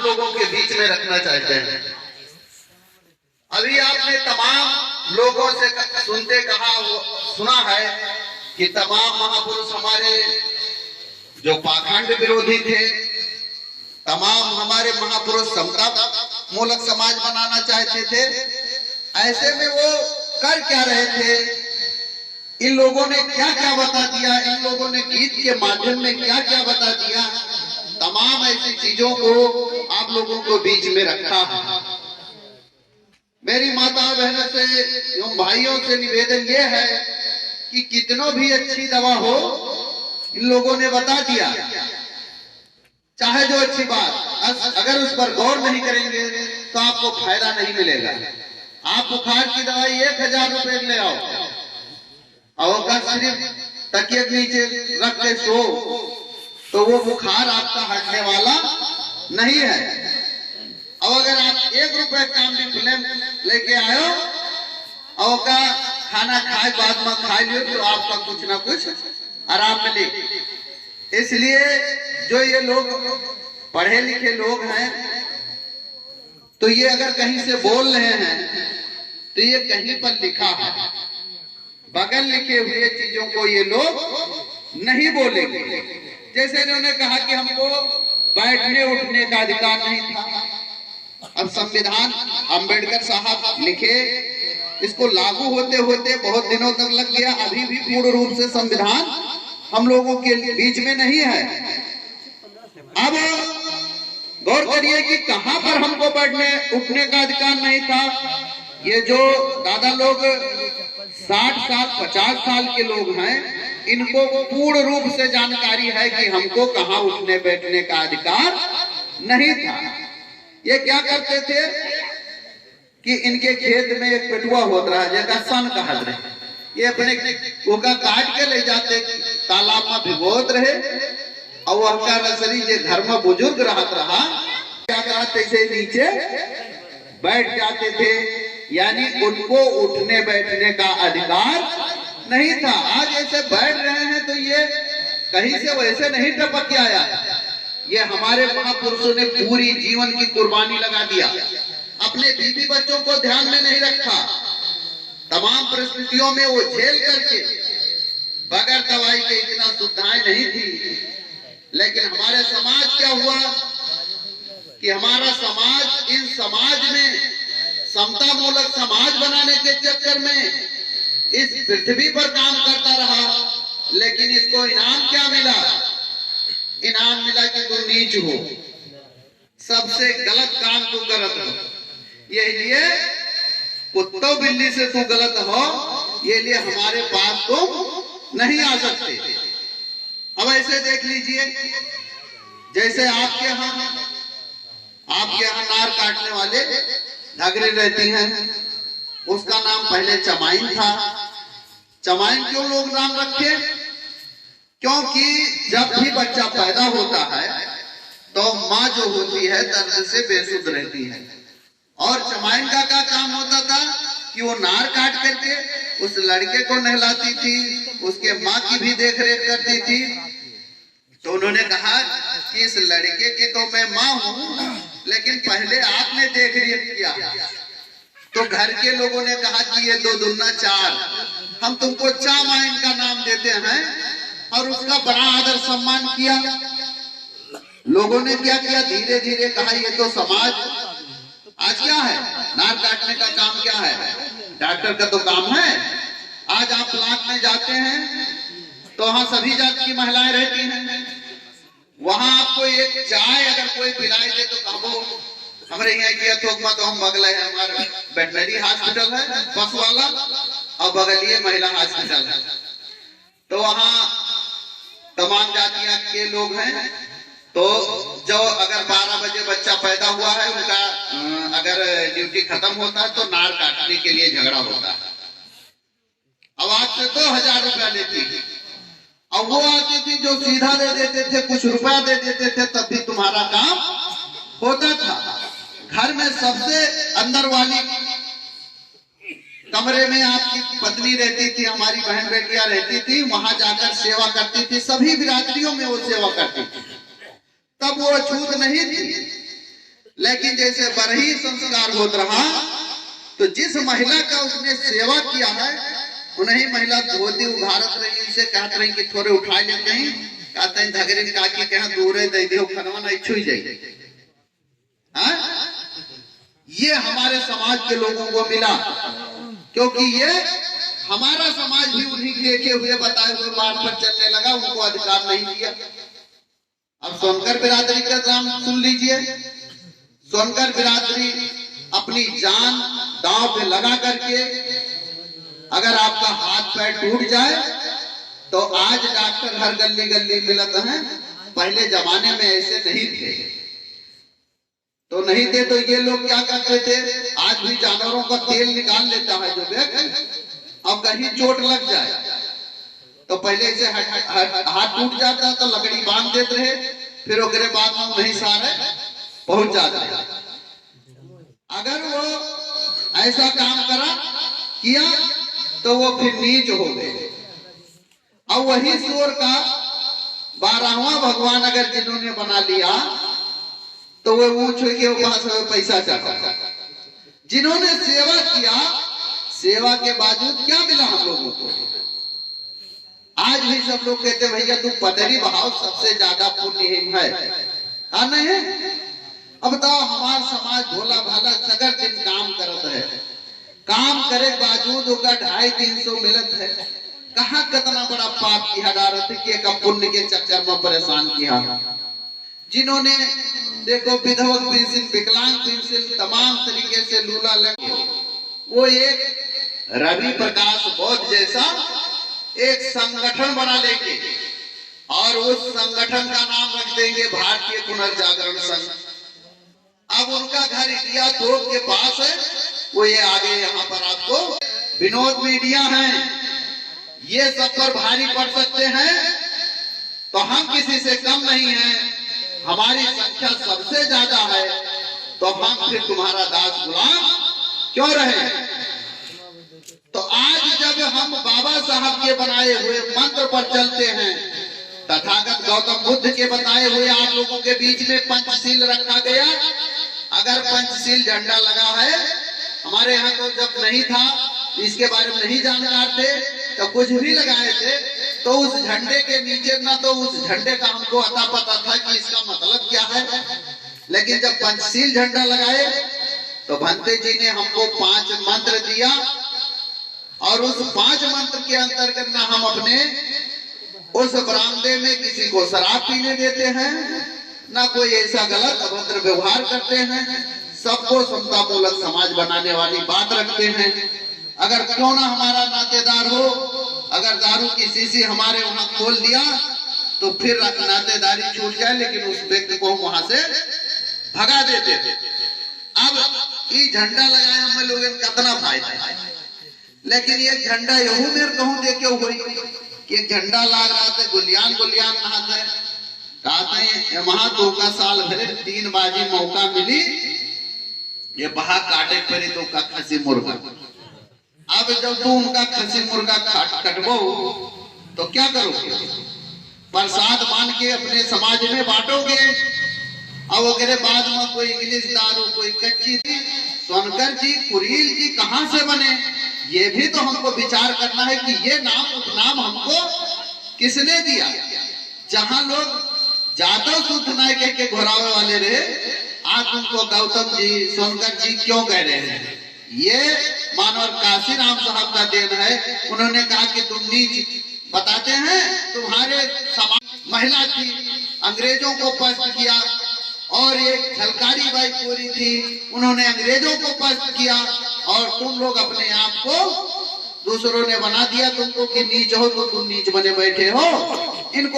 लोगों के बीच में रखना चाहते हैं। अभी आपने तमाम लोगों से सुना है कि तमाम महापुरुष हमारे जो पाखंड विरोधी थे, तमाम हमारे महापुरुष समता मूलक समाज बनाना चाहते थे। ऐसे में वो कर क्या रहे थे? इन लोगों ने क्या क्या बता दिया, इन लोगों ने गीत के माध्यम में क्या क्या बता दिया, तमाम ऐसी चीजों को आप लोगों को बीच में रखा है। मेरी माता बहनों से एवं भाइयों से निवेदन ये है कि कितनों भी अच्छी दवा हो, इन लोगों ने बता दिया, चाहे जो अच्छी बात, अगर उस पर गौर नहीं करेंगे तो आपको फायदा नहीं मिलेगा। आप बुखार की दवाई 1000 रुपए ले आओ और का सिर्फ तकिए के नीचे रख के सो, तो वो बुखार आपका हटने वाला नहीं है। और अगर आप 1 रुपए काम भी फिल्म लेके आयो और का खाना खाए बाद में खा लियो तो आपका कुछ ना कुछ आराम मिले। इसलिए जो ये लोग पढ़े लिखे लोग हैं, तो ये अगर कहीं से बोल रहे हैं तो ये कहीं पर लिखा है, बगल लिखे हुए चीजों को ये लोग नहीं बोलेंगे। जैसे इन्होंने कहा कि हमको बैठने उठने का अधिकार नहीं था। अब संविधान अंबेडकर साहब लिखे, इसको लागू होते होते बहुत दिनों तक लग गया। अभी भी पूर्ण रूप से संविधान हम लोगों के बीच में नहीं है। अब गौर करिए कि कहां पर हमको बैठने उठने का अधिकार नहीं था। ये जो दादा लोग 60 साल 50 साल के लोग हैं, इनको पूर्ण रूप से जानकारी है कि हमको कहां उठने बैठने का अधिकार नहीं था। ये क्या करते थे कि इनके खेत में एक पेटुआ होता है जैसा सन कहा रहे, ये अपने ओका काट के ले जाते, तालाब में भिगोत रहे और वह नर्सरी जो घर में बुजुर्ग रहत रहा, क्या करते थे, नीचे बैठ जाते थे। यानी उनको उठने बैठने का अधिकार नहीं था। आज ऐसे बैठ रहे हैं तो ये कहीं से वैसे नहीं टपक के आया, ये हमारे महापुरुषों ने पूरी जीवन की कुर्बानी लगा दिया, अपने बीवी बच्चों को ध्यान में नहीं रखा, तमाम परिस्थितियों में वो झेल करके, बगैर दवाई के इतना सुविधाएं नहीं थी। लेकिन हमारे समाज क्या हुआ कि हमारा समाज इन समाज में समता मूलक समाज बनाने के चक्कर में इस पृथ्वी पर काम करता रहा। लेकिन इसको इनाम क्या मिला? इनाम मिला कि तू नीच हो, सबसे गलत काम तू करत हो, ये लिए कुत्तों बिल्ली से तू गलत हो, ये लिए हमारे पास तो नहीं आ सकते। अब ऐसे देख लीजिए, जैसे आपके यहाँ नार काटने वाले धगरे रहती हैं, उसका नाम पहले चमाइन था। चमाइन क्यों लोग नाम रखे? क्योंकि जब भी बच्चा पैदा होता है तो माँ जो होती है दर्द से बेसुध रहती है, और चमाइन का क्या काम होता था कि वो नार काट करके उस लड़के को नहलाती थी, उसके माँ की भी देख रेख करती थी। तो उन्होंने कहा कि इस लड़के की तो मैं माँ हूं, लेकिन पहले आपने देख रेख किया। तो घर के लोगों ने कहा कि ये 2 दूना 4, हम तुमको चामाइन का नाम देते हैं, और उसका बड़ा आदर सम्मान किया। लोगों ने क्या किया, धीरे धीरे कहा ये तो समाज, आज क्या है, नार काटने का काम क्या है, डॉक्टर का तो काम है। आज आप प्लांट में जाते हैं तो वहां सभी जात की महिलाएं रहती हैं, वहां आपको एक चाय अगर कोई पिलाई दे तो कहो हमारे यहाँ किया थोक मत, हम बगल है हमारा वेटनरी हॉस्पिटल है बस वाला, और बगलिए महिला हॉस्पिटल है। तो वहां तमाम जातियां के लोग हैं। तो जो अगर 12 बजे बच्चा पैदा हुआ है, उनका अगर ड्यूटी खत्म होता है तो नार काटने के लिए झगड़ा होता है। अब आपसे 2000 रुपया लेती है, और वो आती थी जो सीधा दे देते थे, कुछ रुपया दे देते थे, तब भी तुम्हारा काम होता था। घर में सबसे अंदर वाली कमरे में आपकी पत्नी रहती थी, हमारी बहन बेटियां रहती थी, वहां जाकर सेवा करती थी, सभी बिरादरियों में वो सेवा करती थी। तब वो छूत नहीं थी। लेकिन जैसे बरही संस्कार होता रहा तो जिस महिला का उसने सेवा किया है उन्हें महिला धोती उघारत रही, उनसे कहते रही कि थोड़े उठा लेते हैं, कहते हैं धगरी काकी कहा दूरे दे दियो खनवा नहीं छुई जाए। ये हमारे समाज के लोगों को मिला, क्योंकि ये हमारा समाज भी उन्हीं देखे हुए बताए हुए मार्ग पर चलने लगा, उनको अधिकार नहीं दिया। अब सोनकर बिरादरी का नाम सुन लीजिए। सोनकर बिरादरी अपनी जान दांव पे लगा करके अगर आपका हाथ पैर टूट जाए तो आज डॉक्टर हर गली गली मिलते हैं, पहले जमाने में ऐसे नहीं थे। तो नहीं थे तो ये लोग क्या करते थे, आज भी जानवरों का तेल निकाल लेता है जो व्यक्ति, अब कहीं चोट लग जाए तो पहले से हाथ टूट जाता तो लकड़ी बांध देते रहे, फिर उसके बाद में नहीं सारे पहुंच जाते। अगर वो ऐसा काम किया तो वो फिर नीच हो गए। अब वही सूर का 12वां भगवान अगर जिन्होंने बना लिया तो वो ऊंच के पास पैसा चाहता। जिन्होंने सेवा किया, सेवा के बावजूद क्या मिला हम लोगों को? आज भी सब लोग कहते भैया तू पदरी बहाव सबसे ज्यादा पुण्य है, हाँ नहीं है? अब बताओ हमारा समाज भोला भाला सगर दिन काम करता है, काम करे बावजूद होगा 250-300 मिलत है। कहा कितना बड़ा पाप किया डारत कि एक पुण्य के चक्कर में परेशान किया। जिन्होंने देखो विधवा पेंशन, विकलांग पेंशन, तमाम तरीके से लूला लगे, वो एक रवि प्रकाश बौद्ध जैसा एक संगठन बना लेंगे और उस संगठन का नाम रख देंगे भारतीय पुनर्जागरण संघ। अब उनका घर इंडिया थोक के पास है, वो ये आगे यहाँ पर आपको विनोद मीडिया है, ये सब पर भारी पड़ सकते हैं। तो हम किसी से कम नहीं हैं, हमारी संख्या सबसे ज्यादा है, तो हम फिर तुम्हारा दास गुलाम क्यों रहे? तो आज जब हम बाबा साहब के बनाए हुए मंत्र पर चलते हैं, तथागत गौतम बुद्ध के बताए हुए आप लोगों के बीच में पंचशील रखा गया। अगर पंचशील झंडा लगा है, हमारे यहाँ तो जब नहीं था, इसके बारे में नहीं जानकार थे, तो कुछ भी लगाए थे, तो उस झंडे के नीचे ना तो उस झंडे का हमको अता पता था कि इसका मतलब क्या है। लेकिन जब पंचशील झंडा लगाए तो भंते जी ने हमको 5 मंत्र दिया और उस 5 मंत्र के अंतर्गत ना हम अपने उस बरामदे में किसी को शराब पीने देते हैं, ना कोई ऐसा गलत अभद्र व्यवहार करते हैं, सबको समता मूलक समाज बनाने वाली बात रखते हैं। अगर क्यों ना हमारा नातेदार हो, अगर दारू की शीशी हमारे वहां खोल दिया तो फिर नातेदारी छूट जाए, लेकिन उस व्यक्ति को हम वहां से भगा देते थे। अब ये झंडा लगाए हम लोगों को कितना फायदा है, लेकिन ये झंडा यहू मेरे कहूं देखे हुई कि एक झंडा लाग रहा था, गुलियान नहाता है, कहते हैं वहां तो का साल भरे 3 बाजी मौका मिली, ये बहा काटे पड़ी तो का खसी मुर्गा। अब जब तू उनका खसी मुर्गा कटबो तो क्या करोगे? प्रसाद मान के अपने समाज में बांटोगे। अब अगर बाद में कोई इंग्लिश दारू, कोई कच्ची, सोनकर जी, कुरील जी कहां से बने, ये भी तो हमको विचार करना है कि ये नाम उपनाम हमको किसने दिया। जहां लोग जादव शुद्ध नाय कह के घोरावे वाले रहे, आज उनको गौतम जी, सोनकर जी क्यों कह रहे हैं? ये मानवर काशीराम साहब का देन है। उन्होंने कहा कि तुम नीच बताते हैं, तुम्हारे समाज महिला थी, अंग्रेजों को पस्त किया, और एक झलकारी बाई कोरी थी, उन्होंने अंग्रेजों को पस्त किया, और तुम लोग अपने आप को दूसरों ने बना दिया तुमको कि नीच हो, तो तुम नीच बने बैठे हो। इनको